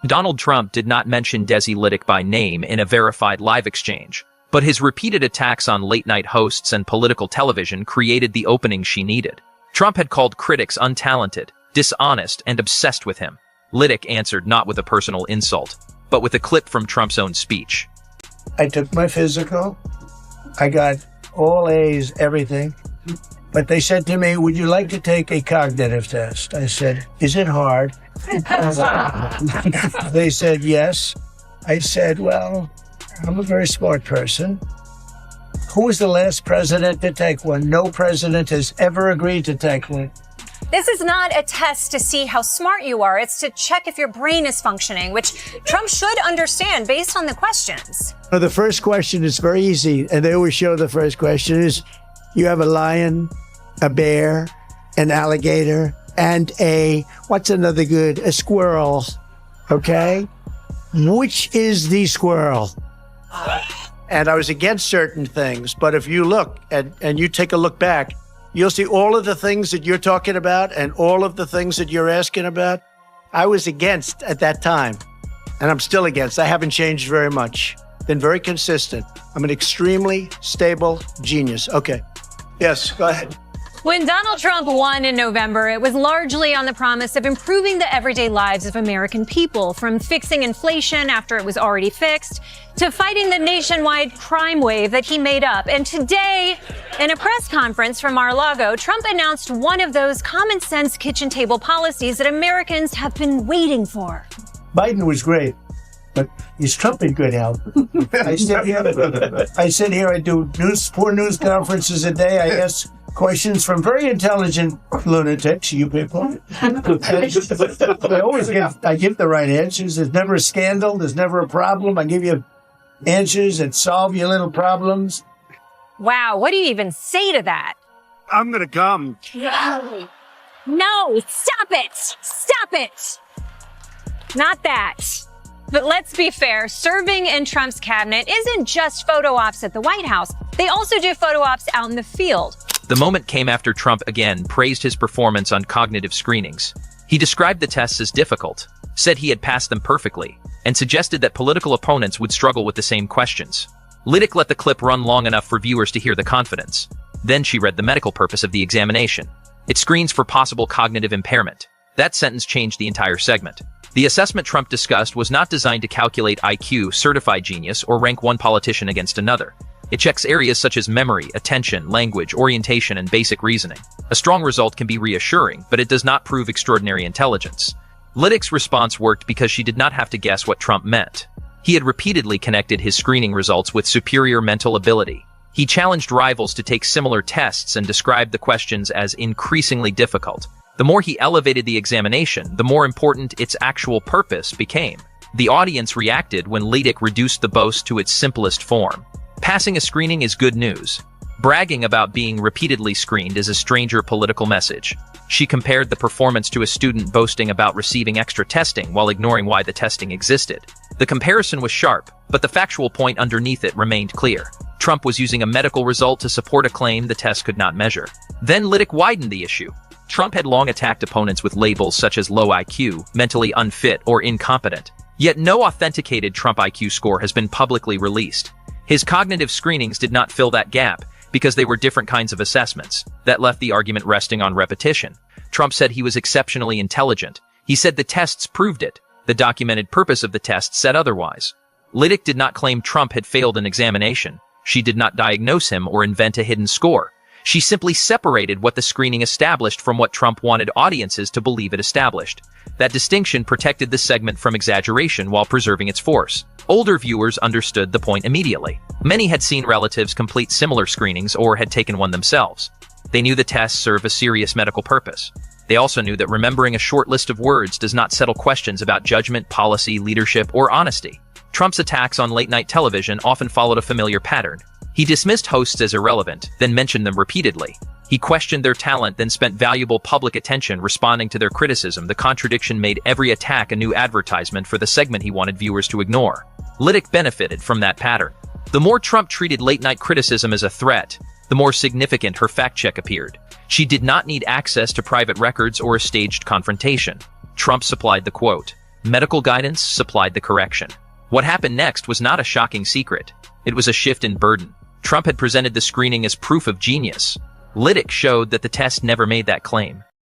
Donald Trump did not mention Desi Lydic by name in a verified live exchange, but his repeated attacks on late-night hosts and political television created the opening she needed. Trump had called critics untalented, dishonest, and obsessed with him. Lydic answered not with a personal insult, but with a clip from Trump's own speech. I took my physical. I got all A's, everything. But they said to me, would you like to take a cognitive test? I said, is it hard? They said, yes. I said, well, I'm a very smart person. Who was the last president to take one? No president has ever agreed to take one. This is not a test to see how smart you are. It's to check if your brain is functioning, which Trump should understand based on the questions. The first question is very easy, and they always show the first question is, you have a lion, a bear, an alligator, and what's another good? A squirrel, okay? Which is the squirrel? And I was against certain things, but if you look and you take a look back, you'll see all of the things that you're talking about and all of the things that you're asking about. I was against at that time, and I'm still against. I haven't changed very much. Been very consistent. I'm an extremely stable genius. Okay. Yes, go ahead. When Donald Trump won in November, it was largely on the promise of improving the everyday lives of American people, from fixing inflation after it was already fixed, to fighting the nationwide crime wave that he made up. And today, in a press conference from Mar-a-Lago, Trump announced one of those common-sense kitchen table policies that Americans have been waiting for. Biden was great, but is Trump in good health? I sit here, I do 4 news conferences a day. I ask questions from very intelligent lunatics, you people. I give the right answers. There's never a scandal. There's never a problem. I give you answers that solve your little problems. Wow, what do you even say to that? I'm going to come. No, stop it! Stop it! Not that. But let's be fair, serving in Trump's cabinet isn't just photo ops at the White House. They also do photo ops out in the field. The moment came after Trump again praised his performance on cognitive screenings. He described the tests as difficult, said he had passed them perfectly, and suggested that political opponents would struggle with the same questions. Lydic let the clip run long enough for viewers to hear the confidence. Then she read the medical purpose of the examination. It screens for possible cognitive impairment. That sentence changed the entire segment. The assessment Trump discussed was not designed to calculate IQ, certified genius, or rank one politician against another. It checks areas such as memory, attention, language, orientation, and basic reasoning. A strong result can be reassuring, but it does not prove extraordinary intelligence. Lydic's response worked because she did not have to guess what Trump meant. He had repeatedly connected his screening results with superior mental ability. He challenged rivals to take similar tests and described the questions as increasingly difficult. The more he elevated the examination, the more important its actual purpose became. The audience reacted when Lydic reduced the boast to its simplest form. Passing a screening is good news. Bragging about being repeatedly screened is a stranger political message. She compared the performance to a student boasting about receiving extra testing while ignoring why the testing existed. The comparison was sharp, but the factual point underneath it remained clear. Trump was using a medical result to support a claim the test could not measure. Then Lydic widened the issue. Trump had long attacked opponents with labels such as low IQ, mentally unfit, or incompetent. Yet no authenticated Trump IQ score has been publicly released. His cognitive screenings did not fill that gap because they were different kinds of assessments. That left the argument resting on repetition. Trump said he was exceptionally intelligent. He said the tests proved it. The documented purpose of the tests said otherwise. Lydic did not claim Trump had failed an examination. She did not diagnose him or invent a hidden score. She simply separated what the screening established from what Trump wanted audiences to believe it established. That distinction protected the segment from exaggeration while preserving its force. Older viewers understood the point immediately. Many had seen relatives complete similar screenings or had taken one themselves. They knew the tests serve a serious medical purpose. They also knew that remembering a short list of words does not settle questions about judgment, policy, leadership, or honesty. Trump's attacks on late-night television often followed a familiar pattern. He dismissed hosts as irrelevant, then mentioned them repeatedly. He questioned their talent, then spent valuable public attention responding to their criticism. The contradiction made every attack a new advertisement for the segment he wanted viewers to ignore. Lydic benefited from that pattern. The more Trump treated late-night criticism as a threat, the more significant her fact-check appeared. She did not need access to private records or a staged confrontation. Trump supplied the quote. Medical guidance supplied the correction. What happened next was not a shocking secret. It was a shift in burden. Trump had presented the screening as proof of genius. Lydic showed that the test never made that claim.